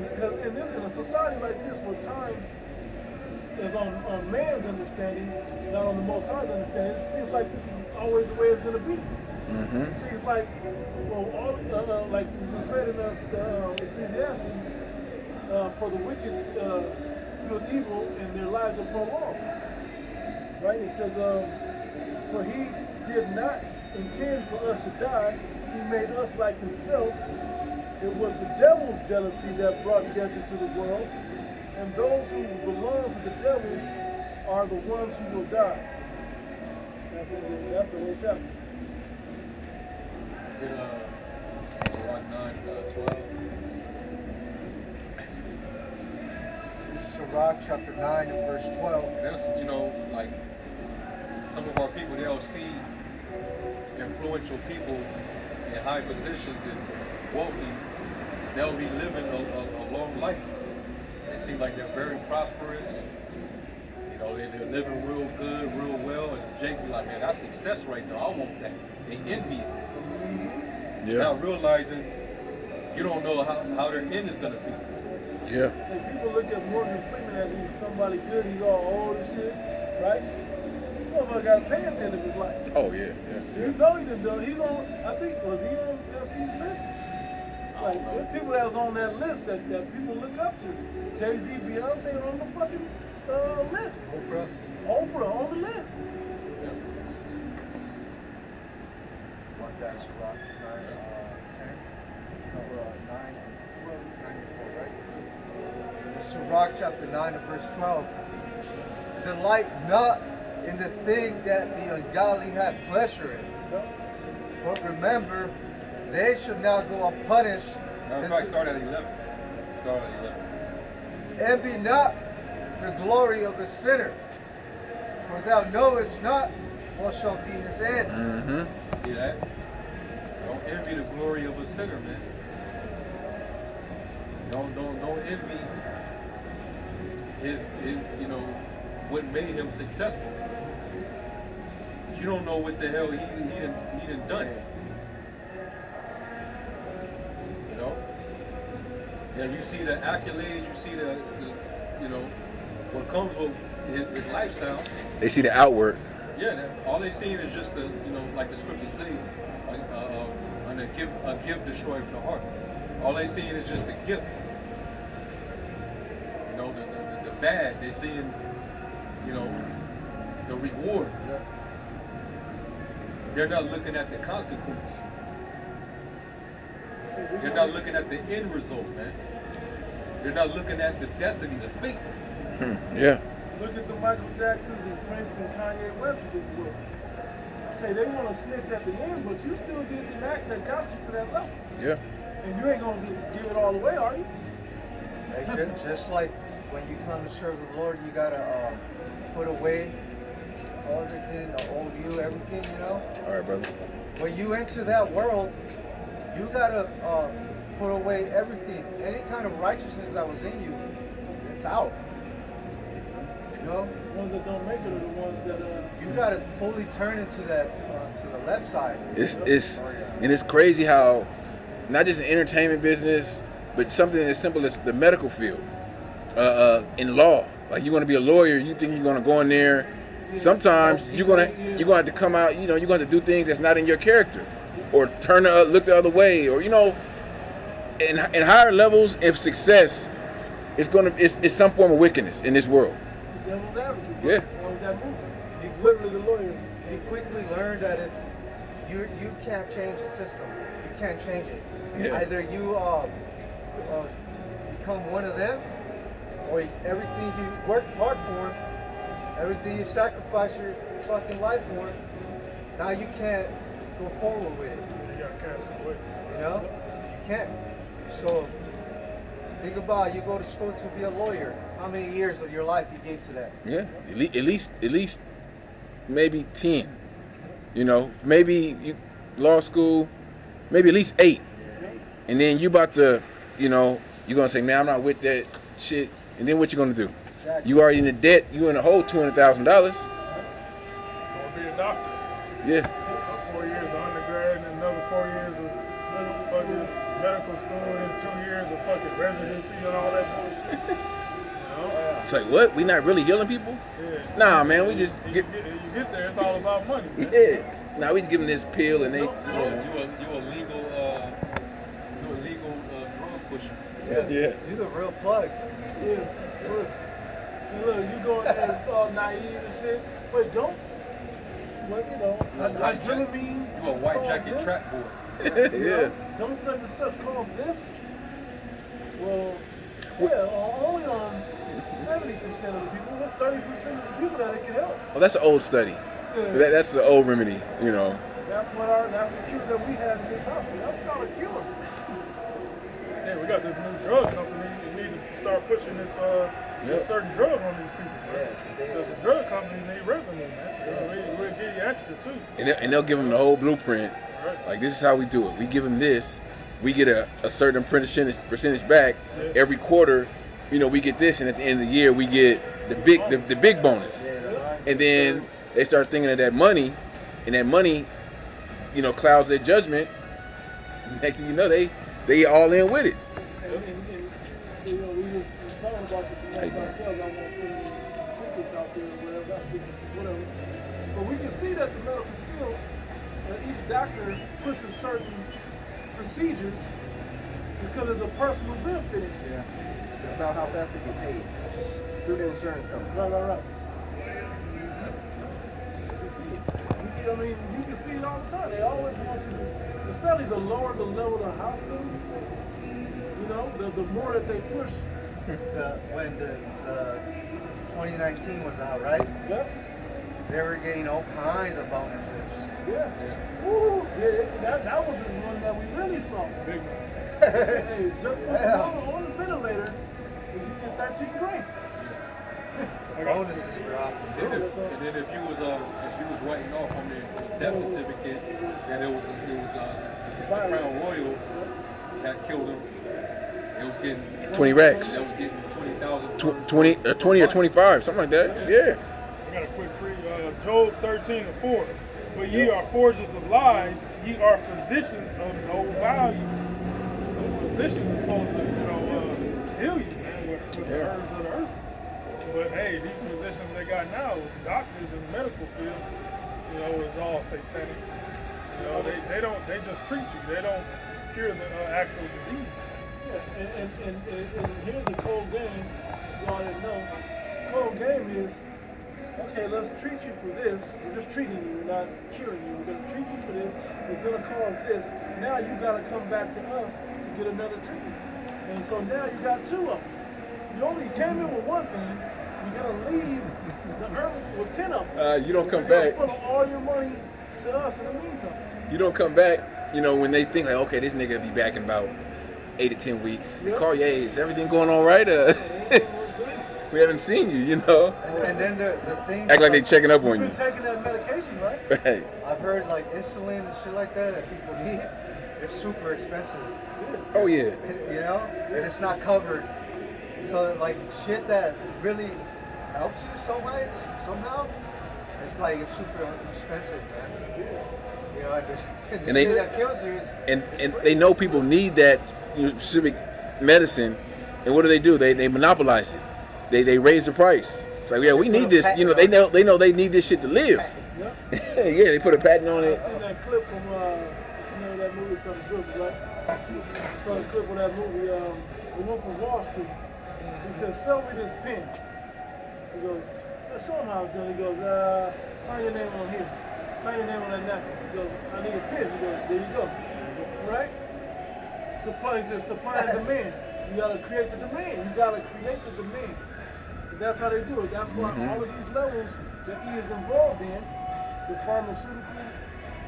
because in a society like this, where time is on man's understanding, not on the Most High's understanding, it seems like this is always the way it's going to be. It seems like, well, all like we just read in Ecclesiastes, for the wicked do evil and their lives are prolonged. Right? It says, for he did not intend for us to die, he made us like himself. It was the devil's jealousy that brought death into the world, and those who belong to the devil are the ones who will die. That's the whole chapter. Sirach 9:12. Sirach chapter 9 and verse 12. There's, like some of our people, they'll see influential people in high positions and wealthy, they'll be living a long life. They seem like they're very prosperous. They're living real good, real well, and Jake be like, man, that's success right now. I want that. They envy it. Yes. Not realizing you don't know how their end is gonna be. Yeah. And people look at Morgan Freeman as he's somebody good, he's all old and shit, right? Motherfucker got to pay at the end of his life. Oh yeah. You know he done done. He's on, I think, was he on FC's list? Like, there's people that's on that list that people look up to. Jay-Z, Beyonce are on the fucking list. Oprah on the list. One that Sirach 9, 10. Sirach chapter 9 and verse 12. Delight not in the thing that the ungodly have pleasure in, but remember, they should not go unpunished. Matter of fact, start at 11. Start at 11. Envy not the glory of the sinner, for thou knowest not what shall be his end. See that? Don't envy the glory of a sinner, man. Don't envy his what made him successful. You don't know what the hell he done done. Yeah, you see the accolades, you see the what comes with his lifestyle. They see the outward. Yeah, all they see is just the, like the scriptures say, a gift destroyed the heart. All they see is just the gift. The bad, they're seeing, the reward. They're not looking at the consequence. They're not looking at the end result, man. They're not looking at the destiny, the fate. Yeah. Look at the Michael Jacksons and Prince and Kanye West did for. Okay, they want to snitch at the end, but you still did the acts that got you to that level. Yeah. And you ain't gonna just give it all away, are you? Hey, just like when you come to serve the Lord, you gotta put away everything, the old you, everything, All right, brother. When you enter that world, you gotta put away everything. Any kind of righteousness that was in you, it's out. The ones that don't make it are the ones that you gotta fully turn into that to the left side. It's crazy how not just an entertainment business, but something as simple as the medical field, in law. Like you're gonna be a lawyer, you think you're gonna go in there. Sometimes you're gonna have to come out. You're gonna have to do things that's not in your character, or look the other way, or in higher levels of success, it's some form of wickedness in this world. the devil's advocate. Yeah. That was that movie. You Literally the lawyer. You quickly learn that if you can't change the system, you can't change it. Yeah. Either you become one of them, or everything you worked hard for, everything you sacrifice your fucking life for, now you can't go forward with it. You got cast away. You can't. So think about you go to school to be a lawyer. How many years of your life you gave to that? Yeah, at least maybe 10. Maybe law school, maybe at least 8. And then you about to, you're gonna say, man, I'm not with that shit. And then what you gonna do? Exactly. You already in the debt. You in the hole $200,000. Or be a doctor. Yeah. 4 years of undergrad and another 4 years of medical medical school and 2 years of fucking residency and all that bullshit. You know? It's like, what? We not really healing people? Yeah. Nah, man, we just You get there, it's all about money. Man. yeah. Nah, we just give them this pill and they. You a legal drug pusher. Yeah. You the real plug. Yeah. Look, you going there all naive and shit. Wait, don't. What, you know, hydrolamine. You a white cause jacket this? trap boy. Yeah. Don't such and such cause this? Well, yeah, only on 70% of the people. That's 30% of the people that it can help. Well, that's an old study. Yeah. That's the old remedy, you know. That's the cure that we have in this hospital. That's not a cure. Yeah, we got this new drug company. You need to start pushing this certain drug on these people. Because the drug companies need revenue, man. We'll give you extra too. And they'll give them the whole blueprint. Right. Like, this is how we do it. We give them this. We get a certain percentage back every quarter. You know, we get this, and at the end of the year, we get the big bonus. And then they start thinking of that money, and that money, you know, clouds their judgment. Next thing you know, they all in with it. And you know, we was talking about this amongst ourselves. I won't put any secrets out there or whatever, not secrets, whatever. But we can see that the medical field, each doctor pushes certain procedures because there's a personal benefit in it. Yeah. It's about how fast they get paid. Just through the insurance company. Right. You can see it. I mean, you can see it all the time. They always want you to, especially the lower the level of the hospital, you know, the more that they push. When the 2019 was out, right? Yep. They were getting all kinds of bonuses. Yeah. Woo. Yeah, that was the one that we really saw. Big one. Hey, just put it on the ventilator, and you get 13 grand. Bonuses were off. And then if you was writing off on the death certificate that it was Crown Royal that killed him, it was getting 20 racks. That was getting 20,000. 20 or 25, something like that. Yeah. I got a quick Job 13:4. But ye are forgers of lies, ye are physicians of no value. The physician is supposed to, heal you, man, with the herbs of the earth. But hey, these physicians they got now, doctors in the medical field, is all satanic. They just treat you. They don't cure the actual disease. Yeah, and here's the cold game. Y'all didn't know. Cold game is, okay, let's treat you for this. We're just treating you, we're not curing you. We're going to treat you for this. It's going to cause this. Now you got to come back to us to get another treatment. And so now you got two of them. You only came in with one thing. You're going to leave the earth with 10 of them. You don't come You're back. gonna funnel all your money to us in the meantime. You don't come back, when they think like, okay, this nigga be back in about 8 to 10 weeks. They call you, hey, is everything going all right? We haven't seen you, And then the thing. Act like they checking up on You've you. been taking that medication, right? Right. I've heard like insulin and shit like that people need. It's super expensive. Oh yeah. And it's not covered. So like shit that really helps you so much somehow, it's like it's super expensive, man. And the shit that kills you is And they know people need that specific medicine, and what do? They monopolize it. They raise the price. It's like, yeah, we need this. They know they need this shit to live. Yeah, they put a patent on I it. seen that clip from that movie, something good, right? I saw the clip of that movie, the one from Wall Street. He said, sell me this pen. He goes, let's show him how it's done. He goes, sign your name on here. Sign your name on that napkin. He goes, I need a pen. He goes, there you go. Right? Supply and demand. You gotta create the demand. You gotta create the demand. And that's how they do it. That's why all of these levels that he is involved in, the pharmaceutical,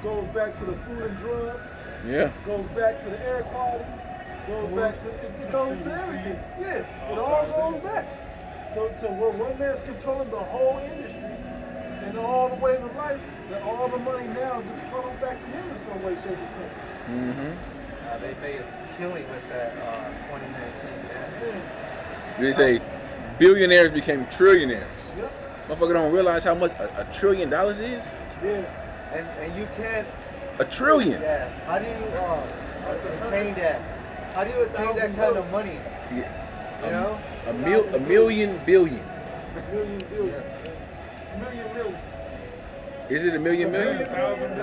goes back to the food and drug, goes back to the air quality, goes back to it goes to everything. Yeah, it all goes back. To where one man's controlling the whole industry and all the ways of life, that all the money now just funnels back to him in some way, shape, or form. they made a killing with that 2019, man. They say billionaires became trillionaires. Yep. Motherfucker don't realize how much $1 trillion is. Yeah. And you can't. $1 trillion. Yeah. How do you attain that? How do you attain that kind of money? Yeah. You know? A million billion. Million billion. Million. Is it a million million? 1,000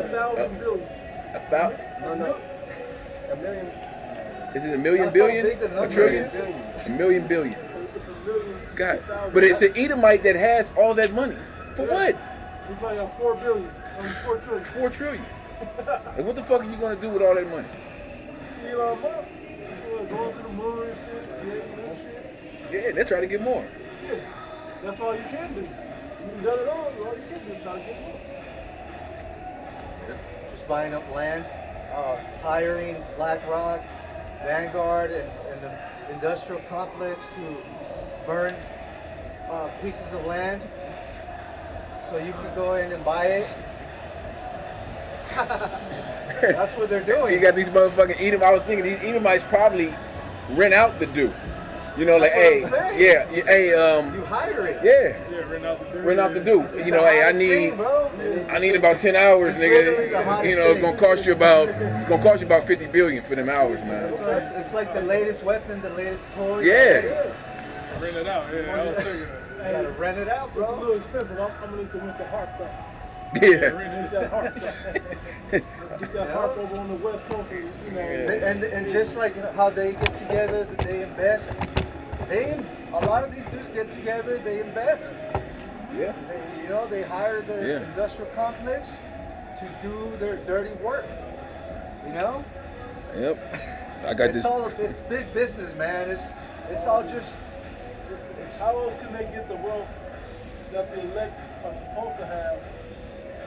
billion. No. A million. Is it a million That's how billion? big the A number trillion? is. A million billion. It's a million. God. 6,000. But it's an Edomite that has all that money. For what? We probably got 4 billion. 4 trillion. 4 trillion. And what the fuck are you gonna do with all that money? Elon Musk. Going to the moon and shit. Creating new shit. Yeah, they're trying to get more. Yeah. That's all you can do. You can do it all you can do is try to get more. Just buying up land, hiring BlackRock, Vanguard, and the industrial complex to burn pieces of land so you can go in and buy it. That's what they're doing. You got these motherfucking Edom. I was thinking these Edomites probably rent out the dude. You know, like, That's what I'm hey, saying. yeah, hey, You hire it. yeah, Yeah, rent out the dude. rent out the dude. It's You the know, hey, hottest thing, bro. I need about 10 hours, It's literally the nigga. hottest You know, it's thing. gonna cost you about 50 billion for them hours, man. It's like the latest weapon, the latest toy. Yeah. Rent it out. Yeah, I was thinking You that. gotta rent it out, It's a bro. little expensive. I'm gonna need to rent the harp though. Yeah. Get that harp. Get that harp over on the west coast. And, you know, And just like how they get together, that they invest. A lot of these dudes get together, they invest. Yeah. They hire the Yeah. industrial complex to do their dirty work. You know? Yep. I got this. It's big business, man. It's all just. how else can they get the wealth that the elect are supposed to have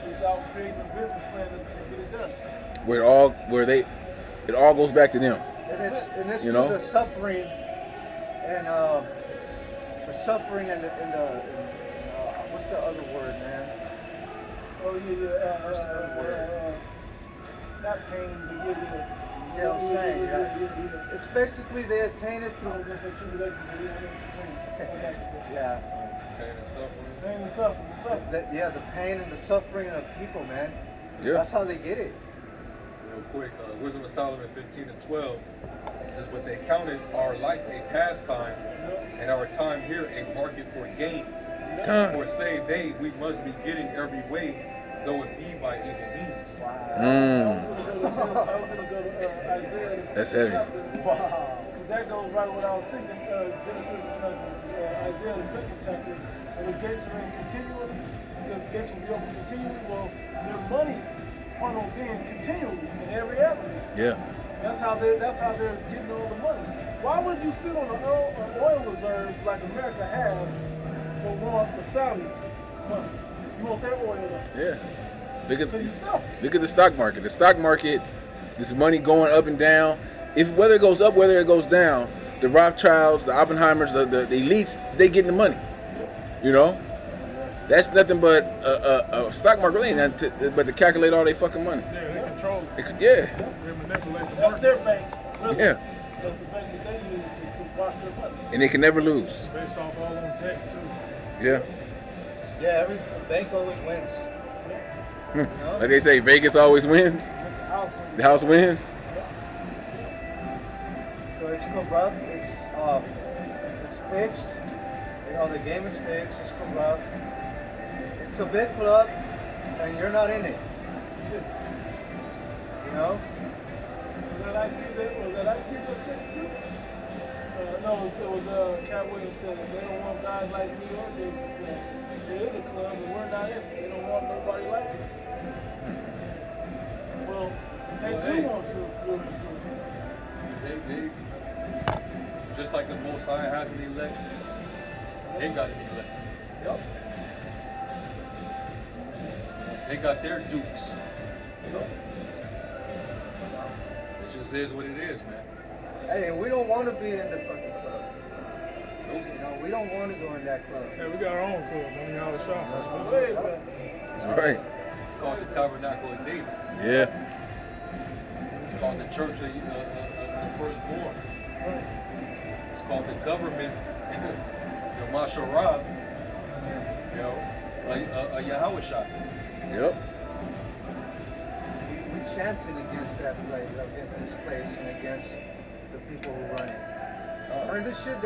without creating a business plan to get it done? It all goes back to them. And it's You through know? the suffering and what's the other word, man? Oh yeah, not pain, but You know what I'm saying? Yeah. It's basically they attain it through. Yeah. Pain and suffering. Pain and suffering. The pain and the suffering of people, man. Yeah. That's how they get it. Real quick, Wisdom of Solomon 15 and 12 says, "But they counted our life a pastime, and our time here a market for gain. For say they, we must be getting every way, though it be by evil means." Wow. Mm. I was gonna go to Isaiah. The That's second heavy. chapter, Wow. because that goes right with what I was thinking. Isaiah the second chapter, and the gates remain continually, because the gates will be open continually. Well, their money funnels in continually in every avenue. Yeah. That's how they're getting all the money. Why would you sit on an oil reserve like America has, but want the Saudis' money? You want their oil? Yeah. Because you sell. Look at the stock market. The stock market, this money going up and down. Whether it goes up, whether it goes down, the Rothschilds, the Oppenheimers, the elites, they getting the money. You know? That's nothing but a stock market ain't nothing but to calculate all their fucking money. Yeah, they control it. Yeah. They manipulate the That's market their bank. Really. Yeah. That's the bank that they use to watch their money. And they can never lose. based off all on deck too. Yeah. Yeah, every bank always wins. Like they say, Vegas always wins. The house wins. So it's corrupt. It's fixed. The game is fixed. It's corrupt. It's a big club, and you're not in it. You know? Was that IQ that said it too? No, it was Cat Williams said it. They don't want guys like me or this. There is a club, but we're not in it. They don't want nobody like us. Well, they do want you. They just like the Most High has an elect, they got an elect. Yep. They got their dukes. It just is what it is, man. Hey, and we don't want to be in the fucking club. You know, we don't want to go in that club. Yeah, we got our own club. I mean, all the shop. That's what Wait, it is. but That's right. It's called the Tabernacle of David. Yeah. It's called the Church of the Firstborn. It's called the government, the Masharab, you know, a Yahweh shot. Yep. We chanting against that place, against this place, and against the people who run it. Oh. I mean, this shit that